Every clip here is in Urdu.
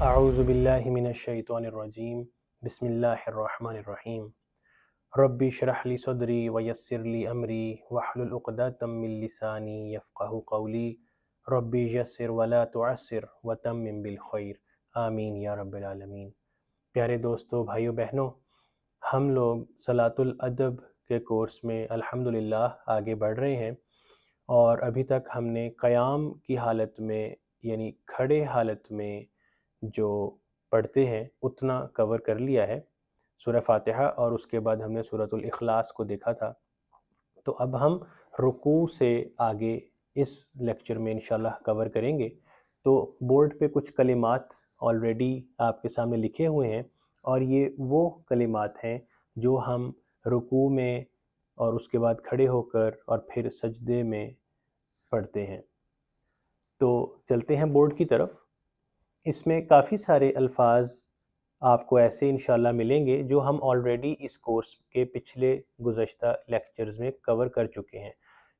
اعوذ باللہ من الشیطان الرجیم بسم اللہ الرحمن الرحیم ربی اشرح لی صدری ویسر لی امری واحلل عقدۃ من لسانی یفقہوا قولی ربی یسر ولا تعسر وتمم بالخیر آمین یا رب العالمین۔ پیارے دوستو، بھائیو بہنوں، ہم لوگ صلاۃ الادب کے کورس میں الحمدللہ آگے بڑھ رہے ہیں، اور ابھی تک ہم نے قیام کی حالت میں یعنی کھڑے حالت میں جو پڑھتے ہیں اتنا کور کر لیا ہے، سورہ فاتحہ، اور اس کے بعد ہم نے سورۃ الاخلاص کو دیکھا تھا۔ تو اب ہم رکوع سے آگے اس لیکچر میں انشاءاللہ کور کریں گے۔ تو بورڈ پہ کچھ کلمات آلریڈی آپ کے سامنے لکھے ہوئے ہیں، اور یہ وہ کلمات ہیں جو ہم رکوع میں اور اس کے بعد کھڑے ہو کر اور پھر سجدے میں پڑھتے ہیں۔ تو چلتے ہیں بورڈ کی طرف۔ اس میں کافی سارے الفاظ آپ کو ایسے انشاءاللہ ملیں گے جو ہم آلریڈی اس کورس کے پچھلے گزشتہ لیکچرز میں کور کر چکے ہیں،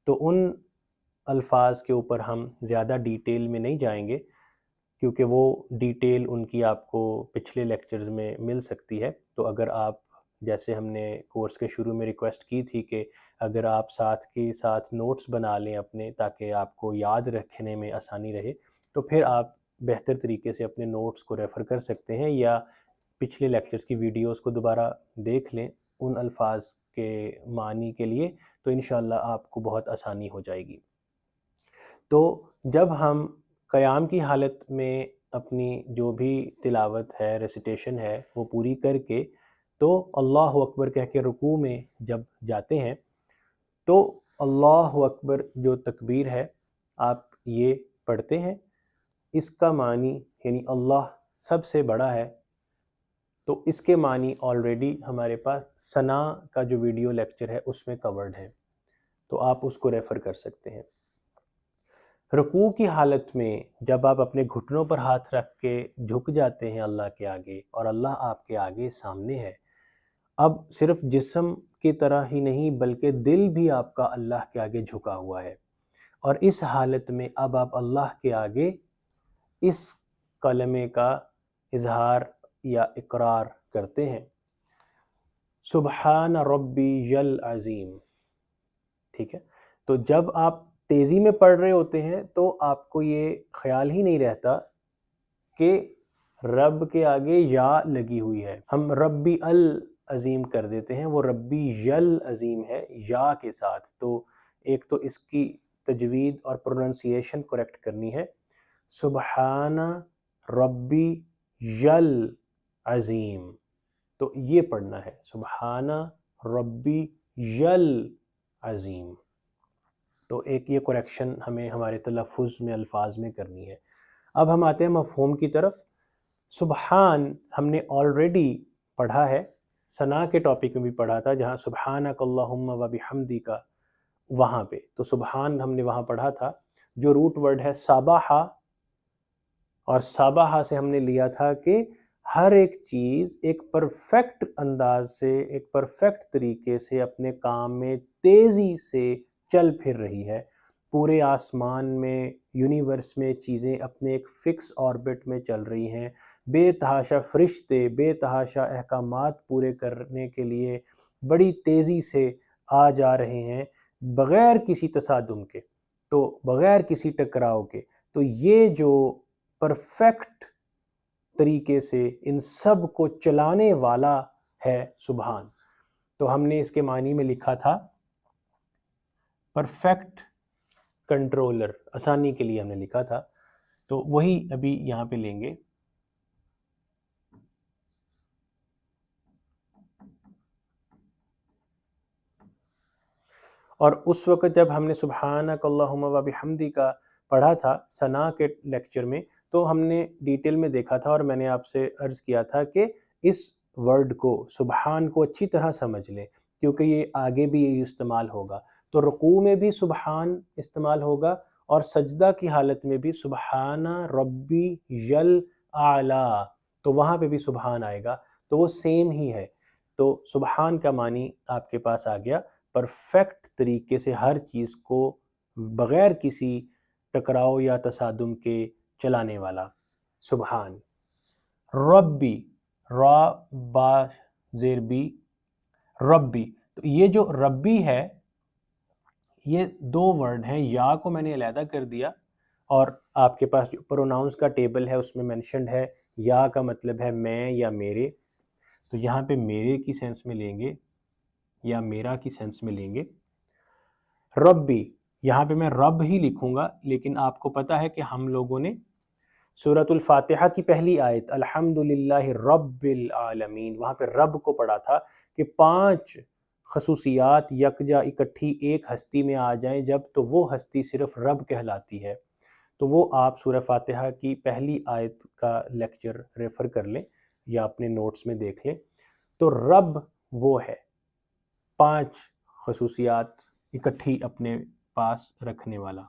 تو ان الفاظ کے اوپر ہم زیادہ ڈیٹیل میں نہیں جائیں گے، کیونکہ وہ ڈیٹیل ان کی آپ کو پچھلے لیکچرز میں مل سکتی ہے۔ تو اگر آپ، جیسے ہم نے کورس کے شروع میں ریکویسٹ کی تھی کہ اگر آپ ساتھ کے ساتھ نوٹس بنا لیں اپنے، تاکہ آپ کو یاد رکھنے میں آسانی رہے، تو پھر آپ بہتر طریقے سے اپنے نوٹس کو ریفر کر سکتے ہیں، یا پچھلے لیکچرز کی ویڈیوز کو دوبارہ دیکھ لیں ان الفاظ کے معنی کے لیے، تو انشاءاللہ آپ کو بہت آسانی ہو جائے گی۔ تو جب ہم قیام کی حالت میں اپنی جو بھی تلاوت ہے، ریسیٹیشن ہے، وہ پوری کر کے تو اللہ اکبر کہہ کے رکوع میں جب جاتے ہیں، تو اللہ اکبر جو تکبیر ہے آپ یہ پڑھتے ہیں۔ اس کا معنی یعنی اللہ سب سے بڑا ہے، تو اس کے معنی آلریڈی ہمارے پاس ثنا کا جو ویڈیو لیکچر ہے اس میں کورڈ ہے، تو آپ اس کو ریفر کر سکتے ہیں۔ رکوع کی حالت میں جب آپ اپنے گھٹنوں پر ہاتھ رکھ کے جھک جاتے ہیں اللہ کے آگے، اور اللہ آپ کے آگے سامنے ہے، اب صرف جسم کی طرح ہی نہیں بلکہ دل بھی آپ کا اللہ کے آگے جھکا ہوا ہے، اور اس حالت میں اب آپ اللہ کے آگے اس کلمے کا اظہار یا اقرار کرتے ہیں، سبحان ربی العظیم۔ ٹھیک ہے، تو جب آپ تیزی میں پڑھ رہے ہوتے ہیں تو آپ کو یہ خیال ہی نہیں رہتا کہ رب کے آگے یا لگی ہوئی ہے، ہم ربی العظیم کر دیتے ہیں، وہ ربی العظیم ہے یا کے ساتھ۔ تو ایک تو اس کی تجوید اور پروننسیشن کریکٹ کرنی ہے، سبحان ربی العظیم، تو یہ پڑھنا ہے، سبحان ربی العظیم۔ تو ایک یہ کریکشن ہمیں ہمارے تلفظ میں، الفاظ میں کرنی ہے۔ اب ہم آتے ہیں مفہوم کی طرف۔ سبحان ہم نے آلریڈی پڑھا ہے، ثنا کے ٹاپک میں بھی پڑھا تھا، جہاں سبحانک اللہم و بحمدک، وہاں پہ تو سبحان ہم نے وہاں پڑھا تھا، جو روٹ ورڈ ہے سابحہ، اور سابحہ سے ہم نے لیا تھا کہ ہر ایک چیز ایک پرفیکٹ انداز سے، ایک پرفیکٹ طریقے سے اپنے کام میں تیزی سے چل پھر رہی ہے، پورے آسمان میں، یونیورس میں چیزیں اپنے ایک فکس آربٹ میں چل رہی ہیں، بے تحاشا فرشتے بے تحاشا احکامات پورے کرنے کے لیے بڑی تیزی سے آ جا رہے ہیں، بغیر کسی تصادم کے، تو بغیر کسی ٹکراؤ کے۔ تو یہ جو پرفیکٹ طریقے سے ان سب کو چلانے والا ہے سبحان، تو ہم نے اس کے معنی میں لکھا تھا پرفیکٹ کنٹرولر، آسانی کے لیے ہم نے لکھا تھا، تو وہی ابھی یہاں پہ لیں گے۔ اور اس وقت جب ہم نے سبحانک اللہم و بحمدک پڑھا تھا ثنا کے لیکچر میں، تو ہم نے ڈیٹیل میں دیکھا تھا، اور میں نے آپ سے عرض کیا تھا کہ اس ورڈ کو، سبحان کو اچھی طرح سمجھ لیں، کیونکہ یہ آگے بھی یہی استعمال ہوگا۔ تو رکوع میں بھی سبحان استعمال ہوگا، اور سجدہ کی حالت میں بھی سبحان ربی الاعلیٰ، تو وہاں پہ بھی سبحان آئے گا، تو وہ سیم ہی ہے۔ تو سبحان کا معنی آپ کے پاس آ گیا، پرفیکٹ طریقے سے ہر چیز کو بغیر کسی ٹکراؤ یا تصادم کے چلانے والا، سبحان۔ ربی، را با زیر بی، ربی. تو یہ جو ربی ہے یہ دو ورڈ ہیں، یا کو میں نے علیحدہ کر دیا اور آپ کے پاس جو پروناؤنس کا ٹیبل ہے اس میں مینشنڈ ہے یا کا مطلب ہے میں یا میرے، تو یہاں پہ میرے کی سینس میں لیں گے یا میرا کی سینس میں لیں گے. ربی، یہاں پہ میں رب ہی لکھوں گا، لیکن آپ کو پتا ہے کہ ہم لوگوں نے سورۃ الفاتحہ کی پہلی آیت الحمدللہ رب العالمین، وہاں پہ رب کو پڑھا تھا کہ 5 خصوصیات یکجا اکٹھی ایک ہستی میں آ جائیں جب تو وہ ہستی صرف رب کہلاتی ہے. تو وہ آپ سورہ فاتحہ کی پہلی آیت کا لیکچر ریفر کر لیں یا اپنے نوٹس میں دیکھ لیں. تو رب وہ ہے 5 خصوصیات اکٹھی اپنے پاس رکھنے والا.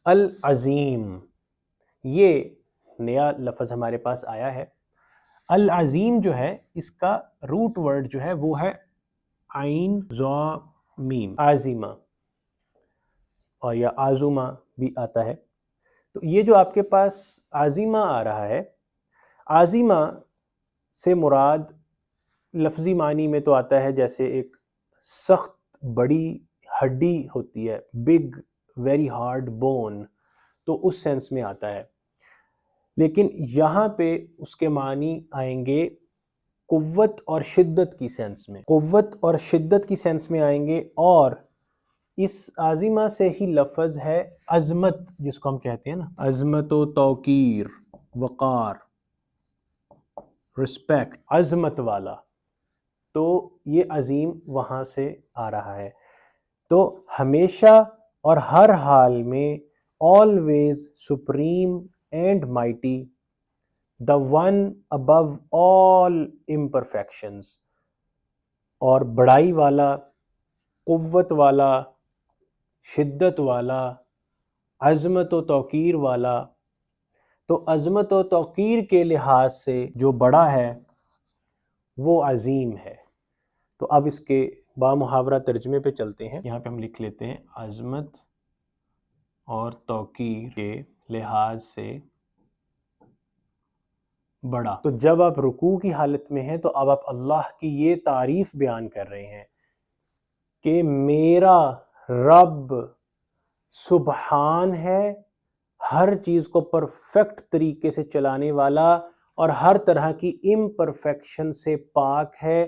العظیم، یہ نیا لفظ ہمارے پاس آیا ہے. العظیم جو ہے اس کا روٹ ورڈ جو ہے وہ ہے عین ذا میم، عازمہ، اور یا عازمہ بھی آتا ہے. تو یہ جو آپ کے پاس عازمہ آ رہا ہے، عازمہ سے مراد لفظی معنی میں تو آتا ہے جیسے ایک سخت بڑی ہڈی ہوتی ہے، بگ ویری ہارڈ بون، تو اس سینس میں آتا ہے. لیکن یہاں پہ اس کے معنی آئیں گے قوت اور شدت کی سینس میں، قوت اور شدت کی سینس میں آئیں گے. اور اس عازمہ سے ہی لفظ ہے عظمت، جس کو ہم کہتے ہیں نا عظمت و توقیر، وقار، رسپیکٹ، عظمت والا. تو یہ عظیم وہاں سے آ رہا ہے. تو ہمیشہ اور ہر حال میں always supreme and mighty, the one above all imperfections، اور بڑائی والا، قوت والا، شدت والا، عظمت و توقیر والا. تو عظمت و توقیر کے لحاظ سے جو بڑا ہے وہ عظیم ہے. تو اب اس کے بامحاورہ ترجمے پہ چلتے ہیں. یہاں پہ ہم لکھ لیتے ہیں عظمت اور توقیر کے لحاظ سے بڑا. تو جب آپ رکوع کی حالت میں ہیں تو اب آپ اللہ کی یہ تعریف بیان کر رہے ہیں کہ میرا رب سبحان ہے، ہر چیز کو پرفیکٹ طریقے سے چلانے والا اور ہر طرح کی امپرفیکشن سے پاک ہے،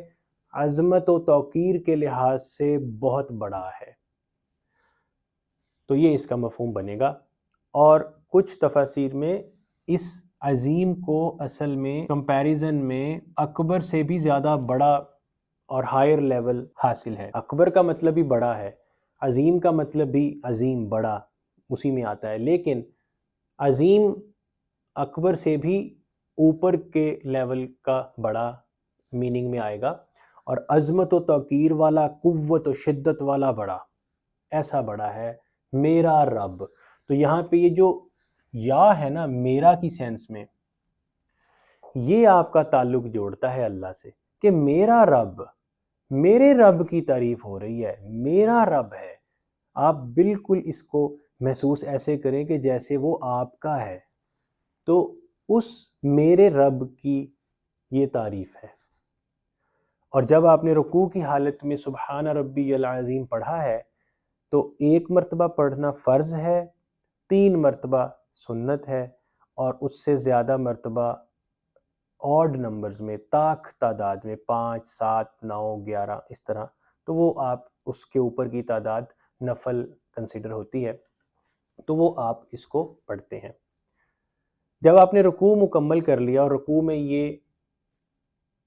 عظمت و توقیر کے لحاظ سے بہت بڑا ہے. تو یہ اس کا مفہوم بنے گا. اور کچھ تفاسیر میں اس عظیم کو اصل میں کمپیریزن میں اکبر سے بھی زیادہ بڑا اور ہائر لیول حاصل ہے. اکبر کا مطلب بھی بڑا ہے، عظیم کا مطلب بھی عظیم، بڑا، اسی میں آتا ہے. لیکن عظیم اکبر سے بھی اوپر کے لیول کا بڑا میننگ میں آئے گا، اور عظمت و توقیر والا، قوت و شدت والا بڑا، ایسا بڑا ہے میرا رب. تو یہاں پہ یہ جو یا ہے نا میرا کی سینس میں، یہ آپ کا تعلق جوڑتا ہے اللہ سے کہ میرا رب، میرے رب کی تعریف ہو رہی ہے، میرا رب ہے. آپ بالکل اس کو محسوس ایسے کریں کہ جیسے وہ آپ کا ہے. تو اس میرے رب کی یہ تعریف ہے. اور جب آپ نے رکوع کی حالت میں سبحان ربی العظیم پڑھا ہے تو 1 مرتبہ پڑھنا فرض ہے، 3 مرتبہ سنت ہے، اور اس سے زیادہ مرتبہ آڈ نمبرز میں، تاک تعداد میں، 5 7 9 11 اس طرح، تو وہ آپ اس کے اوپر کی تعداد نفل کنسیڈر ہوتی ہے، تو وہ آپ اس کو پڑھتے ہیں. جب آپ نے رکوع مکمل کر لیا اور رکوع میں یہ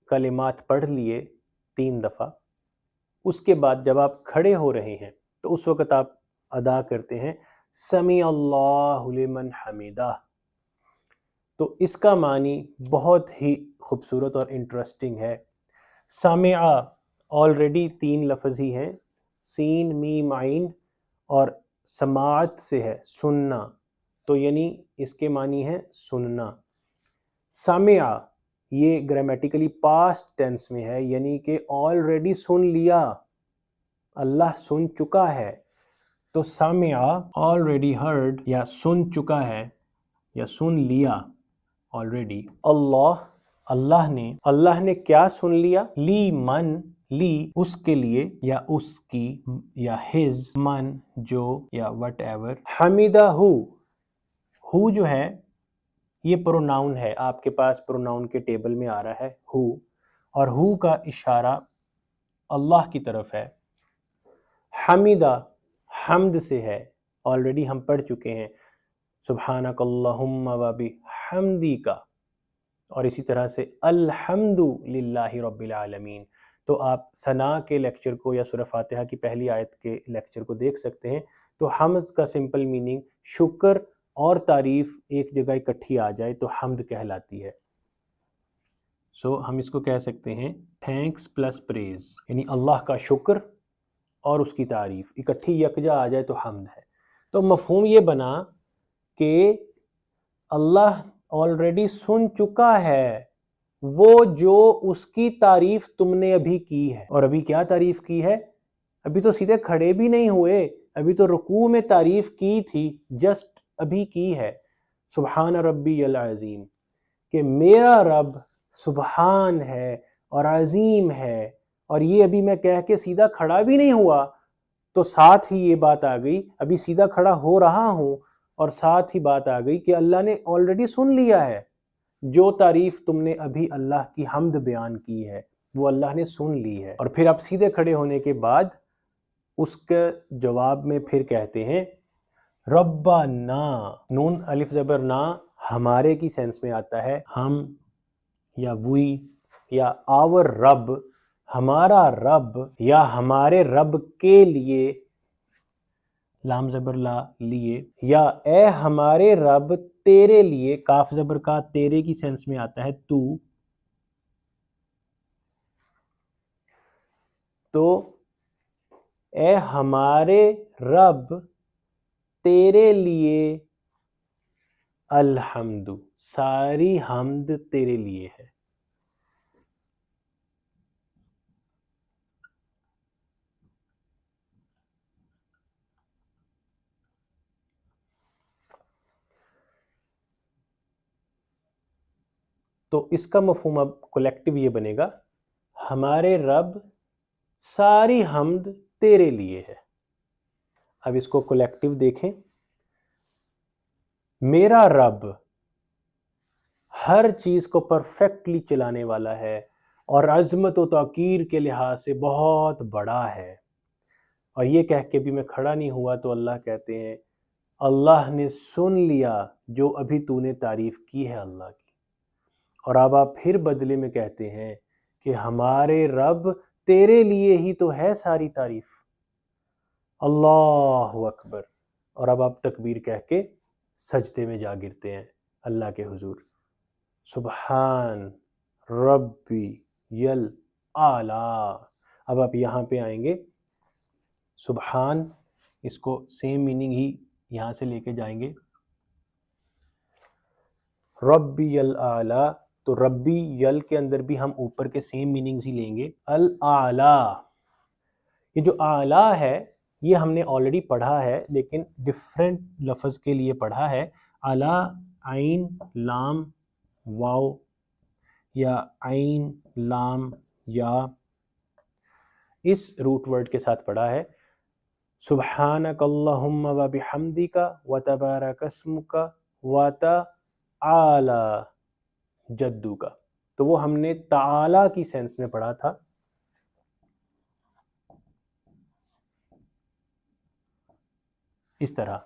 کلمات پڑھ لیے 3 دفعہ، اس کے بعد جب آپ کھڑے ہو رہے ہیں تو اس وقت آپ ادا کرتے ہیں سمیع اللہ لمن حمیدہ. تو اس کا معنی بہت ہی خوبصورت اور انٹرسٹنگ ہے. سامعہ آلریڈی 3 لفظ ہی ہیں، سین میم عین، اور سماعت سے ہے سننا، تو یعنی اس کے معنی ہے سننا. سامعہ یہ گرامیٹیکلی پاسٹ ٹینس میں ہے، یعنی کہ آلریڈی سن لیا، اللہ سن چکا ہے. تو سامعہ آلریڈی ہرڈ، یا سن چکا ہے یا سن لیا. آلریڈی اللہ نے کیا سن لیا؟ لی اس کے لیے، یا اس کی، یا ہز، من جو، یا وٹ ایور، حمیدہ ہو جو ہے یہ پروناؤن ہے، آپ کے پاس پروناؤن کے ٹیبل میں آ رہا ہے ہو، اور ہو کا اشارہ اللہ کی طرف ہے۔ حمیدہ حمد سے ہے، آلریڈی ہم پڑھ چکے ہیں سبحانک اللہم و بحمدک، اور اسی طرح سے الحمد للہ رب العالمین۔ تو آپ ثنا کے لیکچر کو یا سورہ فاتحہ کی پہلی آیت کے لیکچر کو دیکھ سکتے ہیں۔ تو حمد کا سمپل میننگ شکر اور تعریف ایک جگہ اکٹھی آ جائے تو حمد کہلاتی ہے۔ سو ہم اس کو کہہ سکتے ہیں تھینکس پلس پریز، یعنی اللہ کا شکر اور اس کی تعریف اکٹھی یکجا آ جائے تو حمد ہے۔ تو مفہوم یہ بنا کہ اللہ آلریڈی سن چکا ہے وہ جو اس کی تعریف تم نے ابھی کی ہے۔ اور ابھی کیا تعریف کی ہے؟ ابھی تو سیدھے کھڑے بھی نہیں ہوئے، ابھی تو رکوع میں تعریف کی تھی، جسٹ ابھی کی ہے، سبحان ربی العظیم، کہ میرا رب سبحان ہے اور عظیم ہے، اور یہ ابھی میں کہہ کے سیدھا کھڑا بھی نہیں ہوا تو ساتھ ہی یہ بات آ گئی، ابھی سیدھا کھڑا ہو رہا ہوں اور ساتھ ہی بات آ گئی کہ اللہ نے آلریڈی سن لیا ہے، جو تعریف تم نے ابھی اللہ کی حمد بیان کی ہے وہ اللہ نے سن لی ہے۔ اور پھر آپ سیدھے کھڑے ہونے کے بعد اس کے جواب میں پھر کہتے ہیں ربنا، نون الف زبر نا ہمارے کی سینس میں آتا ہے، ہم یا وی یا آور رب، ہمارا رب، یا ہمارے رب کے لیے، لام زبر لا لیے، یا اے ہمارے رب تیرے لیے، کاف زبر کا تیرے کی سینس میں آتا ہے تو اے ہمارے رب تیرے لیے الحمد، ساری حمد تیرے لیے ہے۔ تو اس کا مفہوم اب کولیکٹیو یہ بنے گا، ہمارے رب ساری حمد تیرے لیے ہے۔ اب اس کو کولیکٹیو دیکھیں، میرا رب ہر چیز کو پرفیکٹلی چلانے والا ہے اور عظمت و توقیر کے لحاظ سے بہت بڑا ہے۔ اور یہ کہہ کے بھی میں کھڑا نہیں ہوا تو اللہ کہتے ہیں اللہ نے سن لیا جو ابھی تو نے تعریف کی ہے اللہ کی۔ اور اب آپ پھر بدلے میں کہتے ہیں کہ ہمارے رب تیرے لیے ہی تو ہے ساری تعریف، اللہ اکبر۔ اور اب آپ تکبیر کہہ کے سجدے میں جا گرتے ہیں اللہ کے حضور، سبحان ربی یل اعلیٰ۔ اب آپ یہاں پہ آئیں گے، سبحان، اس کو سیم میننگ ہی یہاں سے لے کے جائیں گے، ربی یل اعلیٰ، تو ربی یل کے اندر بھی ہم اوپر کے سیم میننگز ہی لیں گے، الاعلیٰ۔ یہ جو اعلیٰ ہے یہ ہم نے آلریڈی پڑھا ہے لیکن ڈفرینٹ لفظ کے لیے پڑھا ہے، اعلیٰ عین لام واو، یا عین لام یا، اس روٹ ورڈ کے ساتھ پڑھا ہے، سبحانک اللہم و بحمدک و تبارک اسمک و تعالی جدک، تو وہ ہم نے تعالی کی سینس میں پڑھا تھا۔ اس طرح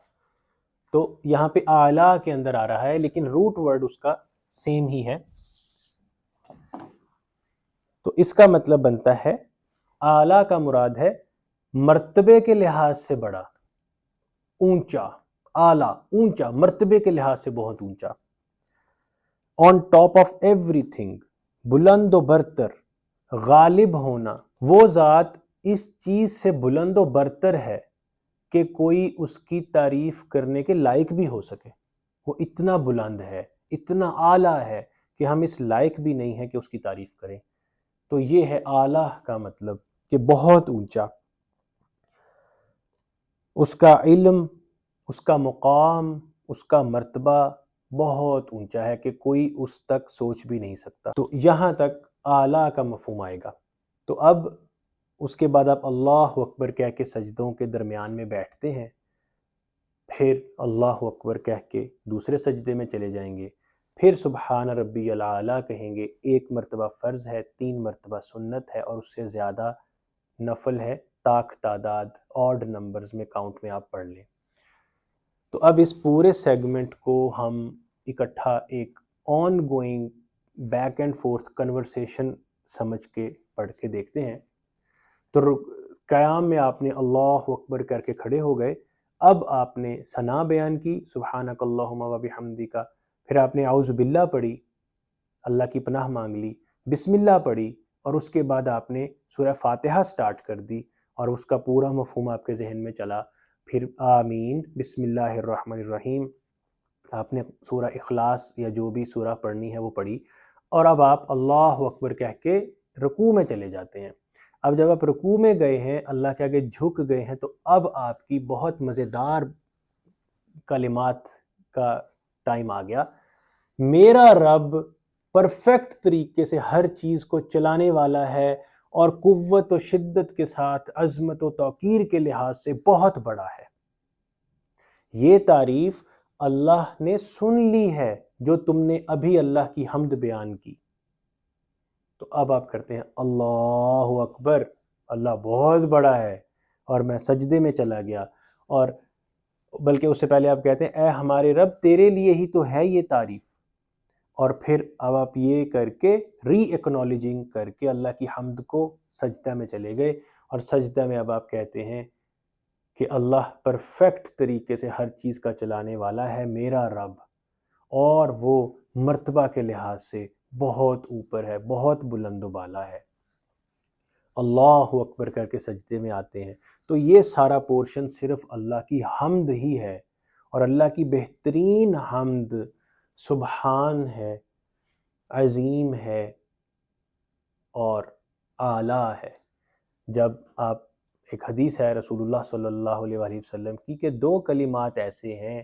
تو یہاں پہ اعلیٰ کے اندر آ رہا ہے لیکن روٹ ورڈ اس کا سیم ہی ہے، تو اس کا مطلب بنتا ہے اعلیٰ کا مراد ہے مرتبے کے لحاظ سے بڑا، اونچا، اعلیٰ اونچا، مرتبے کے لحاظ سے بہت اونچا، on top of every thing, بلند و برتر، غالب ہونا، وہ ذات اس چیز سے بلند و برتر ہے کہ کوئی اس کی تعریف کرنے کے لائق بھی ہو سکے، وہ اتنا بلند ہے، اتنا اعلیٰ ہے کہ ہم اس لائق بھی نہیں ہیں کہ اس کی تعریف کریں۔ تو یہ ہے اعلیٰ کا مطلب کہ بہت اونچا، اس کا علم، اس کا مقام، اس کا مرتبہ بہت اونچا ہے کہ کوئی اس تک سوچ بھی نہیں سکتا. تو یہاں تک اعلیٰ کا مفہوم آئے گا. تو اب اس کے بعد آپ اللہ اکبر کہہ کے سجدوں کے درمیان میں بیٹھتے ہیں، پھر اللہ اکبر کہہ کے دوسرے سجدے میں چلے جائیں گے، پھر سبحان ربی الاعلیٰ کہیں گے. 1 مرتبہ فرض ہے، 3 مرتبہ سنت ہے، اور اس سے زیادہ نفل ہے. تاک تعداد آڈ نمبرز میں کاؤنٹ میں آپ پڑھ لیں. تو اب اس پورے سیگمنٹ کو ہم اکٹھا ایک ongoing back and forth conversation سمجھ کے پڑھ کے دیکھتے ہیں. تو قیام میں آپ نے اللہ اکبر کر کے کھڑے ہو گئے. اب آپ نے ثنا بیان کی سبحانک اللہم و بحمدک، پھر آپ نے اعوذ باللہ پڑھی، اللہ کی پناہ مانگ لی، بسم اللہ پڑھی، اور اس کے بعد آپ نے سورہ فاتحہ سٹارٹ کر دی اور اس کا پورا مفہوم آپ کے ذہن میں چلا. پھر آمین، بسم اللہ الرحمن الرحیم، آپ نے سورہ اخلاص یا جو بھی سورہ پڑھنی ہے وہ پڑھی، اور اب آپ اللہ اکبر کہہ کے رکوع میں چلے جاتے ہیں. اب جب آپ رکوع میں گئے ہیں، اللہ کے آگے جھک گئے ہیں، تو اب آپ کی بہت مزیدار کلمات کا ٹائم آ گیا. میرا رب پرفیکٹ طریقے سے ہر چیز کو چلانے والا ہے اور قوت و شدت کے ساتھ عظمت و توقیر کے لحاظ سے بہت بڑا ہے. یہ تعریف اللہ نے سن لی ہے جو تم نے ابھی اللہ کی حمد بیان کی. تو اب آپ کرتے ہیں اللہ اکبر، اللہ بہت بڑا ہے، اور میں سجدے میں چلا گیا. اور بلکہ اس سے پہلے آپ کہتے ہیں اے ہمارے رب تیرے لیے ہی تو ہے یہ تعریف. اور پھر اب آپ یہ کر کے ری ایکنالوجنگ کر کے اللہ کی حمد کو سجدہ میں چلے گئے، اور سجدہ میں اب آپ کہتے ہیں کہ اللہ پرفیکٹ طریقے سے ہر چیز کا چلانے والا ہے میرا رب، اور وہ مرتبہ کے لحاظ سے بہت اوپر ہے، بہت بلند و بالا ہے. اللہ اکبر کر کے سجدے میں آتے ہیں. تو یہ سارا پورشن صرف اللہ کی حمد ہی ہے، اور اللہ کی بہترین حمد سبحان ہے، عظیم ہے اور اعلیٰ ہے. جب آپ ایک حدیث ہے رسول اللہ صلی اللہ علیہ وآلہ وسلم کی کہ 2 کلمات ایسے ہیں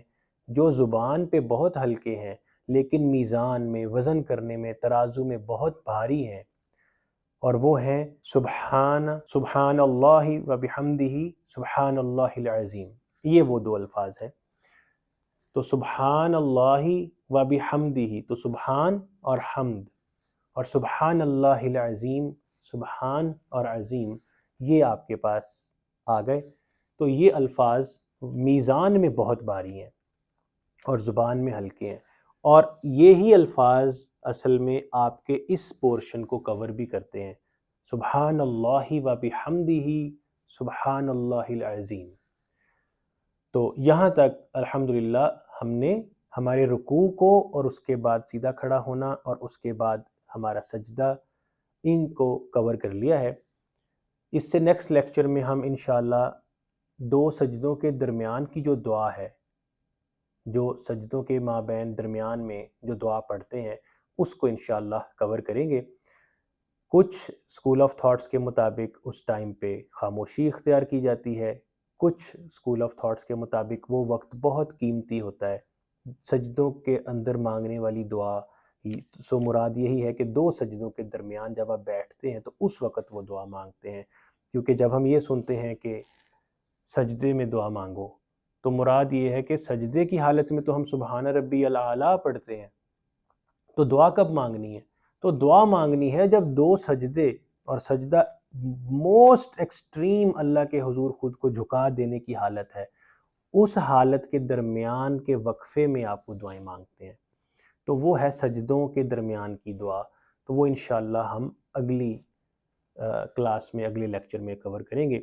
جو زبان پہ بہت ہلکے ہیں لیکن میزان میں، وزن کرنے میں، ترازو میں بہت بھاری ہیں، اور وہ ہیں سبحان اللہ و بحمدہ سبحان اللہ العظیم. یہ وہ 2 الفاظ ہیں. تو سبحان اللہ و بحمدہ، تو سبحان اور حمد، اور سبحان اللہ العظیم، سبحان اور عظیم، یہ آپ کے پاس آ گئے. تو یہ الفاظ میزان میں بہت بھاری ہیں اور زبان میں ہلکے ہیں، اور یہی الفاظ اصل میں آپ کے اس پورشن کو کور بھی کرتے ہیں، سبحان اللہ و بحمدہ سبحان اللہ العظیم. تو یہاں تک الحمدللہ ہم نے ہمارے رکوع کو اور اس کے بعد سیدھا کھڑا ہونا اور اس کے بعد ہمارا سجدہ، ان کو کور کر لیا ہے. اس سے نیکسٹ لیکچر میں ہم انشاءاللہ 2 سجدوں کے درمیان کی جو دعا ہے، جو سجدوں کے مابین درمیان میں جو دعا پڑھتے ہیں، اس کو انشاءاللہ کور کریں گے. کچھ اسکول آف تھاٹس کے مطابق اس ٹائم پہ خاموشی اختیار کی جاتی ہے، کچھ اسکول آف تھاٹس کے مطابق وہ وقت بہت قیمتی ہوتا ہے. سجدوں کے اندر مانگنے والی دعا، سو مراد یہی ہے کہ 2 سجدوں کے درمیان جب آپ بیٹھتے ہیں تو اس وقت وہ دعا مانگتے ہیں. کیونکہ جب ہم یہ سنتے ہیں کہ سجدے میں دعا مانگو، تو مراد یہ ہے کہ سجدے کی حالت میں تو ہم سبحان ربی الاعلیٰ پڑھتے ہیں، تو دعا کب مانگنی ہے؟ تو دعا مانگنی ہے جب 2 سجدے اور سجدہ موسٹ ایکسٹریم اللہ کے حضور خود کو جھکا دینے کی حالت ہے، اس حالت کے درمیان کے وقفے میں آپ وہ دعائیں مانگتے ہیں. تو وہ ہے سجدوں کے درمیان کی دعا. تو وہ انشاءاللہ ہم اگلی کلاس میں، اگلے لیکچر میں کور کریں گے.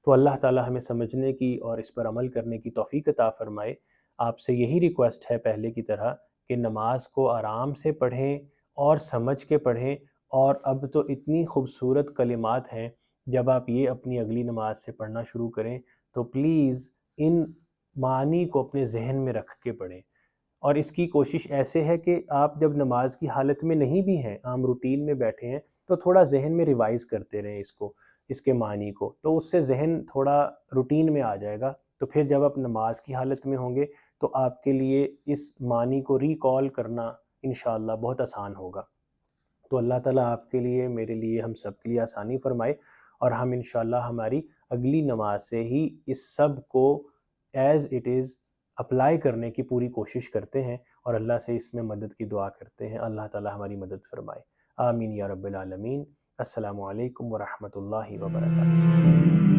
تو اللہ تعالی ہمیں سمجھنے کی اور اس پر عمل کرنے کی توفیق عطا فرمائے. آپ سے یہی ریکویسٹ ہے پہلے کی طرح کہ نماز کو آرام سے پڑھیں اور سمجھ کے پڑھیں. اور اب تو اتنی خوبصورت کلمات ہیں، جب آپ یہ اپنی اگلی نماز سے پڑھنا شروع کریں تو پلیز ان معانی کو اپنے ذہن میں رکھ کے پڑھیں. اور اس کی کوشش ایسے ہے کہ آپ جب نماز کی حالت میں نہیں بھی ہیں، عام روٹین میں بیٹھے ہیں، تو تھوڑا ذہن میں ریوائز کرتے رہیں اس کے معنی کو، تو اس سے ذہن تھوڑا روٹین میں آ جائے گا. تو پھر جب آپ نماز کی حالت میں ہوں گے تو آپ کے لیے اس معنی کو ریکال کرنا انشاءاللہ بہت آسان ہوگا۔ تو اللہ تعالیٰ آپ کے لیے، میرے لیے، ہم سب کے لیے آسانی فرمائے، اور ہم انشاءاللہ ہماری اگلی نماز سے ہی اس سب کو ایز اٹ از اپلائی کرنے کی پوری کوشش کرتے ہیں، اور اللہ سے اس میں مدد کی دعا کرتے ہیں۔ اللہ تعالیٰ ہماری مدد فرمائے، آمین یا رب العالمین۔ السلام علیکم ورحمۃ اللہ وبرکاتہ۔